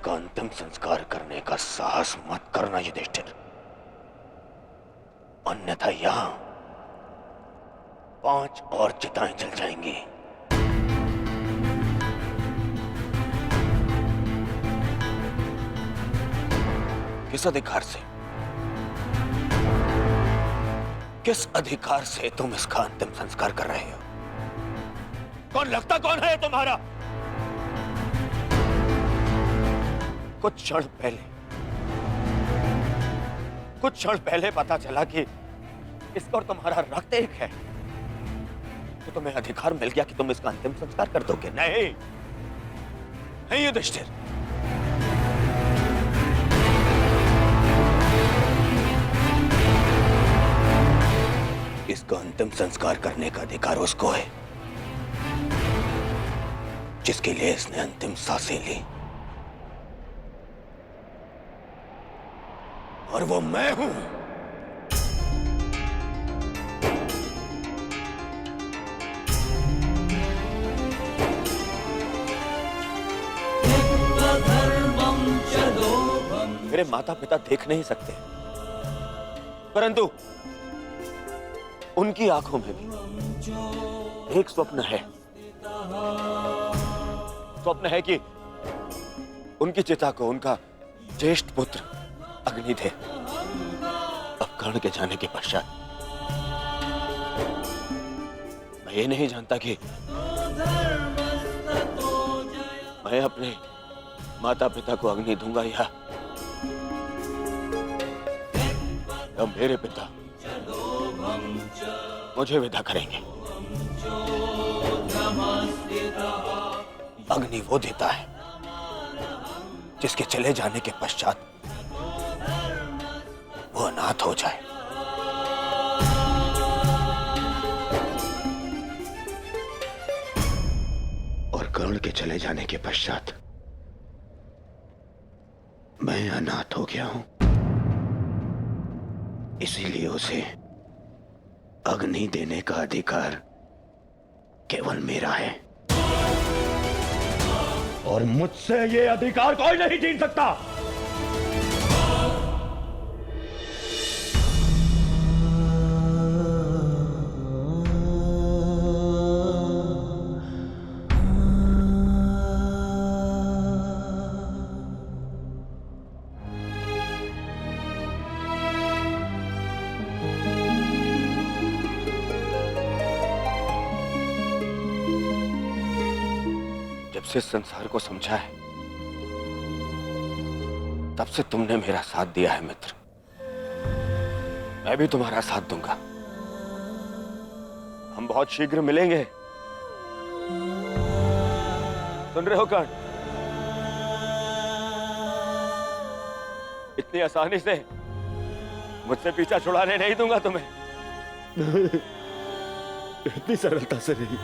इसका अंतिम संस्कार करने का साहस मत करना युधिष्ठिर, अन्यथा यहां 5 और चिताएं जल जाएंगी। किस अधिकार से, किस अधिकार से तुम इसका अंतिम संस्कार कर रहे हो? कौन लगता कौन है तुम्हारा? कुछ क्षण पहले पता चला कि इसका और तुम्हारा रक्त एक है, तो तुम्हें अधिकार मिल गया कि तुम इसका अंतिम संस्कार कर दोगे। नहीं नहीं युधिष्ठिर, इसका अंतिम संस्कार करने का अधिकार उसको है जिसके लिए इसने अंतिम सांसें ली, और वो मैं हूं। मेरे माता पिता देख नहीं सकते, परंतु उनकी आंखों में भी एक स्वप्न है। स्वप्न है कि उनकी चिता को उनका ज्येष्ठ पुत्र अग्निदेव अब कर्ण के जाने के पश्चात, मैं ये नहीं जानता कि मैं अपने माता पिता को अग्नि दूंगा या मेरे पिता मुझे विदा करेंगे। अग्नि वो देता है जिसके चले जाने के पश्चात वो अनाथ हो जाए। और कर्ण के चले जाने के पश्चात मैं अनाथ हो गया हूं, इसीलिए उसे अग्नि देने का अधिकार केवल मेरा है, और मुझसे ये अधिकार कोई नहीं छीन सकता। जब से संसार को समझा है तब से तुमने मेरा साथ दिया है मित्र, मैं भी तुम्हारा साथ दूंगा। हम बहुत शीघ्र मिलेंगे, सुन रहे हो कर्ण? इतनी आसानी से मुझसे पीछा छुड़ाने नहीं दूंगा तुम्हें। इतनी सरलता से नहीं।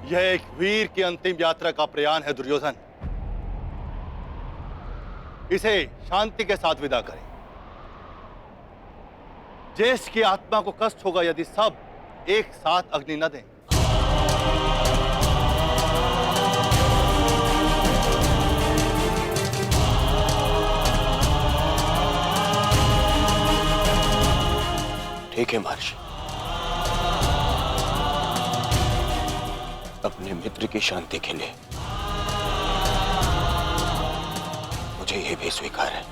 यह एक वीर की अंतिम यात्रा का प्रयाण है दुर्योधन, इसे शांति के साथ विदा करें। ज्येष्ठ की आत्मा को कष्ट होगा यदि सब एक साथ अग्नि न दें। ठीक है महर्षि, अपने मित्र की शांति के लिए मुझे यह भी स्वीकार है।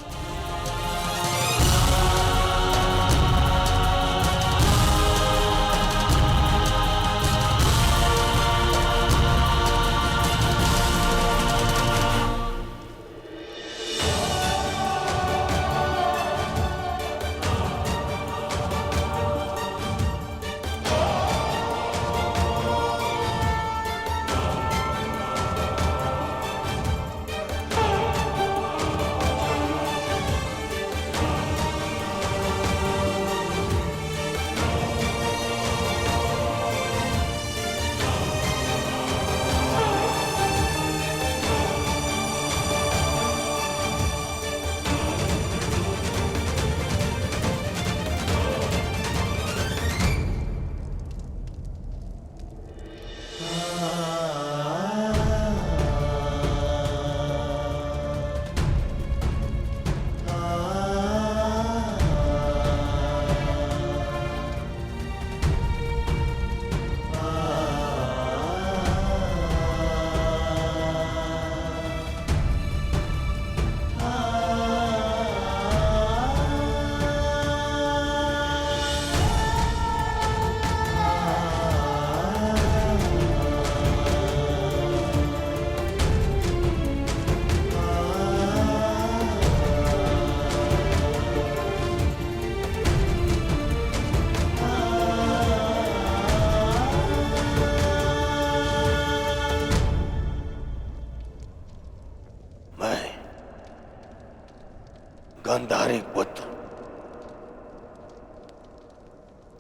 गांधारी पुत्र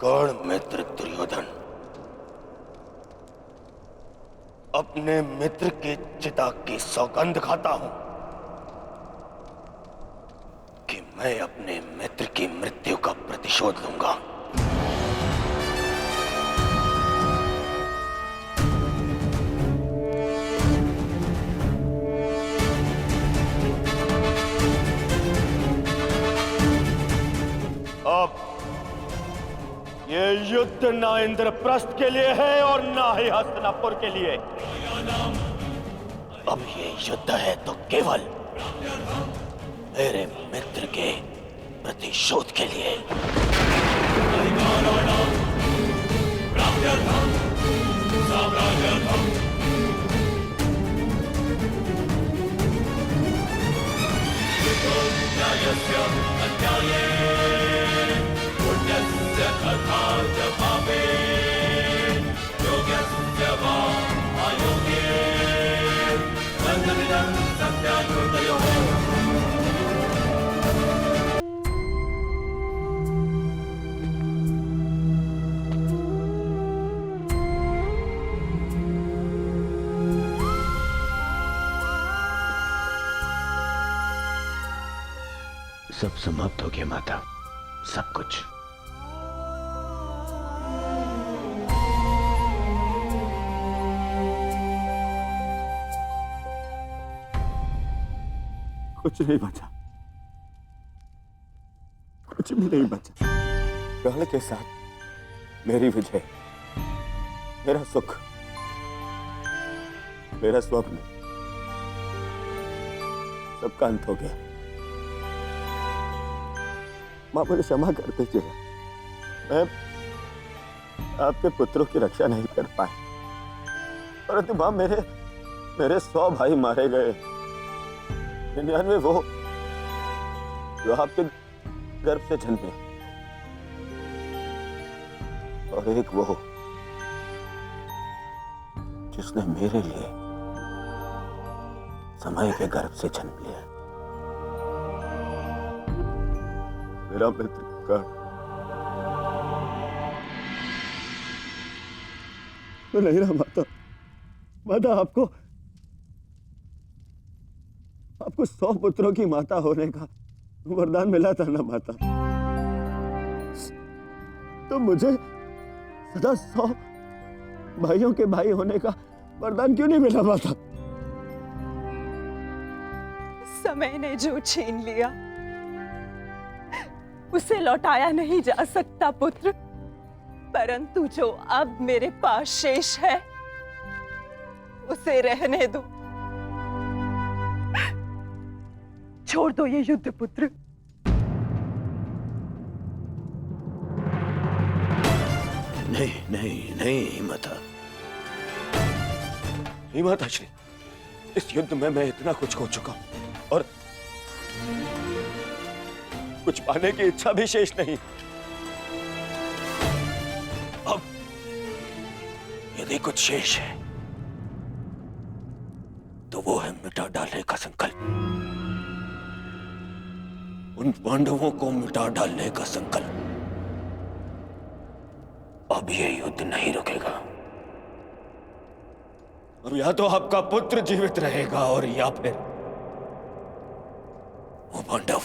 कर्ण मित्र दुर्योधन अपने मित्र की चिता की सौगंध खाता हूं कि मैं अपने मित्र की मृत्यु का प्रतिशोध लूंगा। अब ये युद्ध ना इंद्रप्रस्थ के लिए है और ना ही हस्तिनापुर के लिए। अब ये युद्ध है तो केवल मेरे मित्र के प्रतिशोध के लिए। सब समाप्त हो गया माता, सब कुछ। कुछ नहीं बचा, कुछ भी नहीं बचा। कर्ण के साथ मेरी विजय, मेरा सुख, मेरा स्वप्न, सबका अंत हो गया। मां मुझे क्षमा कर दीजिए, मैं आपके पुत्रों की रक्षा नहीं कर पाए, परंतु मां मेरे 100 भाई मारे गए। 99 वो जो आपके गर्भ से जन्मे, और एक वो जिसने मेरे लिए समय के गर्भ से जन्म लिया। मेरा मित्र कर्ण, मैं नहीं रहा माता। माता आपको 100 पुत्रों की माता होने का वरदान मिला था ना माता, तो मुझे सदा 100 भाइयों के भाई होने का वरदान क्यों नहीं मिला माता? समय ने जो छीन लिया उसे लौटाया नहीं जा सकता पुत्र, परंतु जो अब मेरे पास शेष है उसे रहने दो। छोड़ दो ये युद्ध पुत्र। नहीं नहीं नहीं माता, नहीं माता श्री, इस युद्ध में मैं इतना कुछ खो चुका हूं और कुछ पाने की इच्छा भी शेष नहीं। अब यदि कुछ शेष है तो वो है मिटा डालने का संकल्प, उन पांडवों को मिटा डालने का संकल्प। अब ये युद्ध नहीं रुकेगा। अब या तो आपका पुत्र जीवित रहेगा और या फिर वो पांडव।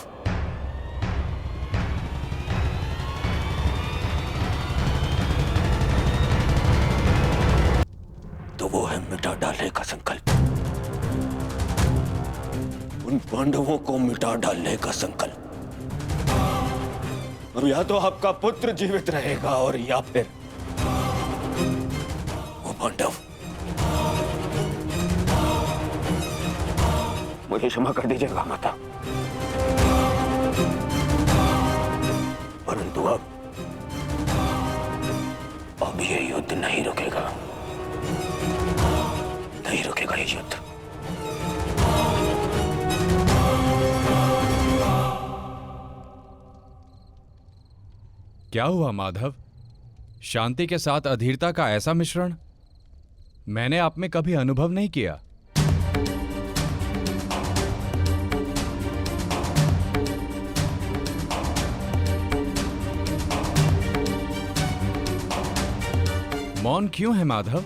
तो वो है मिटा डालने का संकल्प, उन पांडवों को मिटा डालने का संकल्प। अब या तो आपका पुत्र जीवित रहेगा और या फिर वो पांडव। मुझे क्षमा कर दीजिएगा माता, परंतु अब ये युद्ध नहीं रुकेगा, नहीं रुकेगा ये युद्ध। क्या हुआ माधव? शांति के साथ अधीरता का ऐसा मिश्रण मैंने आप में कभी अनुभव नहीं किया। मौन क्यों है माधव?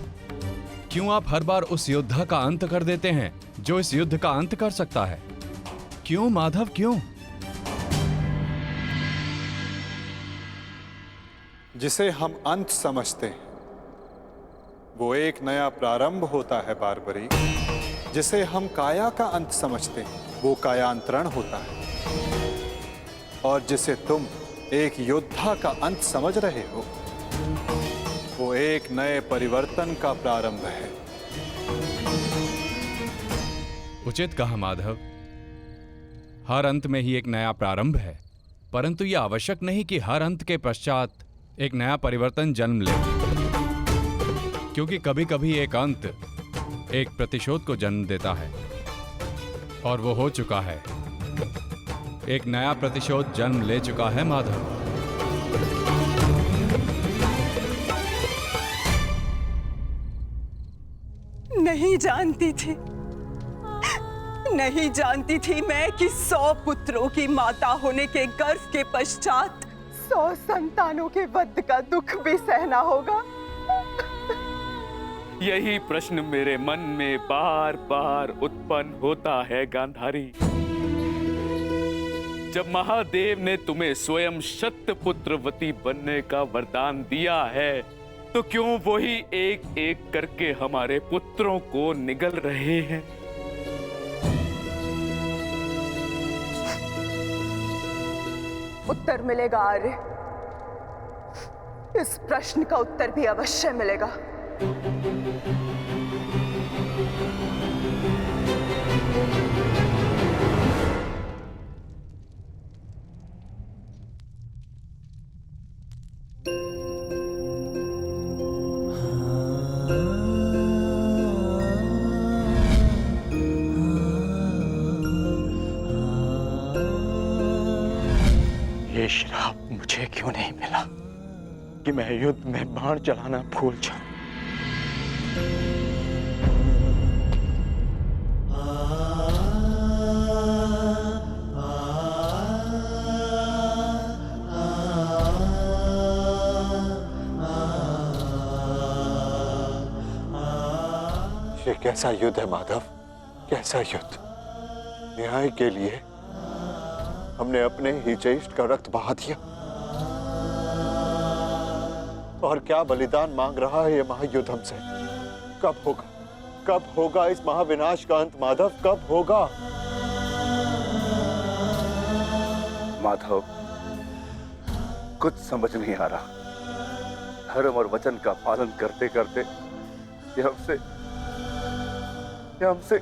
क्यों आप हर बार उस योद्धा का अंत कर देते हैं जो इस युद्ध का अंत कर सकता है? क्यों माधव, क्यों? जिसे हम अंत समझते हैं वो एक नया प्रारंभ होता है बारबरी। जिसे हम काया का अंत समझते हैं वो कायांतरण होता है। और जिसे तुम एक योद्धा का अंत समझ रहे हो वो एक नए परिवर्तन का प्रारंभ है। उचित कहा माधव। हर अंत में ही एक नया प्रारंभ है, परंतु यह आवश्यक नहीं कि हर अंत के पश्चात एक नया परिवर्तन जन्म ले, क्योंकि कभी कभी एक अंत एक प्रतिशोध को जन्म देता है, और वो हो चुका है। एक नया प्रतिशोध जन्म ले चुका है माधव। नहीं जानती थी, नहीं जानती थी मैं कि 100 पुत्रों की माता होने के गर्व के पश्चात 100 संतानों के वध का दुख भी सहना होगा। यही प्रश्न मेरे मन में बार बार उत्पन्न होता है गांधारी। जब महादेव ने तुम्हें स्वयं शतपुत्रवती बनने का वरदान दिया है तो क्यों वही एक एक करके हमारे पुत्रों को निगल रहे हैं? उत्तर मिलेगा आर्य, इस प्रश्न का उत्तर भी अवश्य मिलेगा। ये श्राप मुझे क्यों नहीं मिला कि मैं युद्ध में बाण चलाना भूल जाऊं? ये कैसा युद्ध है माधव, कैसा युद्ध? न्याय के लिए हमने अपने ही ज्येष्ठ का रक्त बहा दिया, और क्या बलिदान मांग रहा है ये महायुद्ध हमसे? कब होगा, कब होगा इस महाविनाश का अंत माधव, कब होगा? माधव, कुछ समझ नहीं आ रहा। धर्म और वचन का पालन करते करते ये हमसे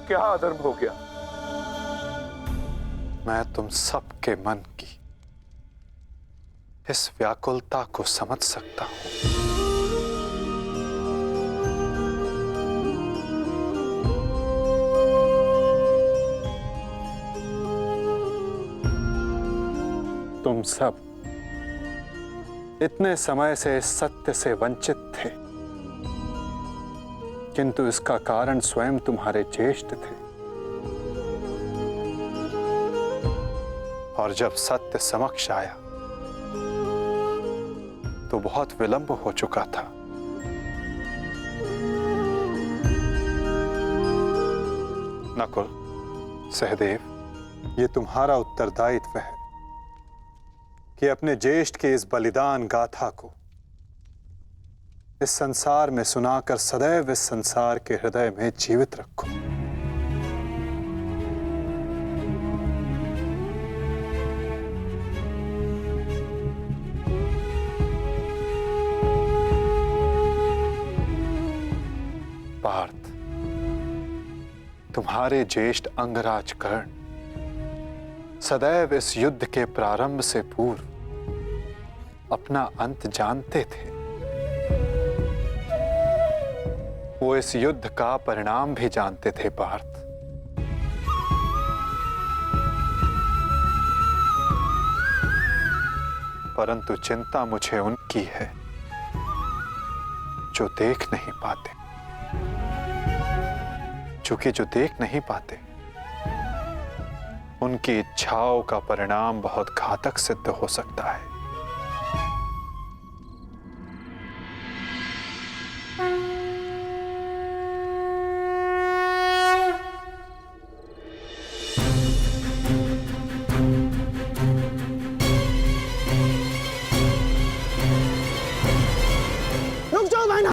क्या अधर्म हो गया? मैं तुम सबके मन की इस व्याकुलता को समझ सकता हूं। तुम सब इतने समय से इस सत्य से वंचित थे, किंतु इसका कारण स्वयं तुम्हारे ज्येष्ठ थे। और जब सत्य समक्ष आया तो बहुत विलंब हो चुका था। नकुल, सहदेव, ये तुम्हारा उत्तरदायित्व है कि अपने ज्येष्ठ के इस बलिदान गाथा को इस संसार में सुनाकर सदैव इस संसार के हृदय में जीवित रखो। पार्थ, तुम्हारे ज्येष्ठ अंगराज कर्ण सदैव इस युद्ध के प्रारंभ से पूर्व अपना अंत जानते थे। वो इस युद्ध का परिणाम भी जानते थे पार्थ। परंतु चिंता मुझे उनकी है जो देख नहीं पाते, क्योंकि जो देख नहीं पाते उनकी इच्छाओं का परिणाम बहुत घातक सिद्ध हो सकता है। बचाओ बहना।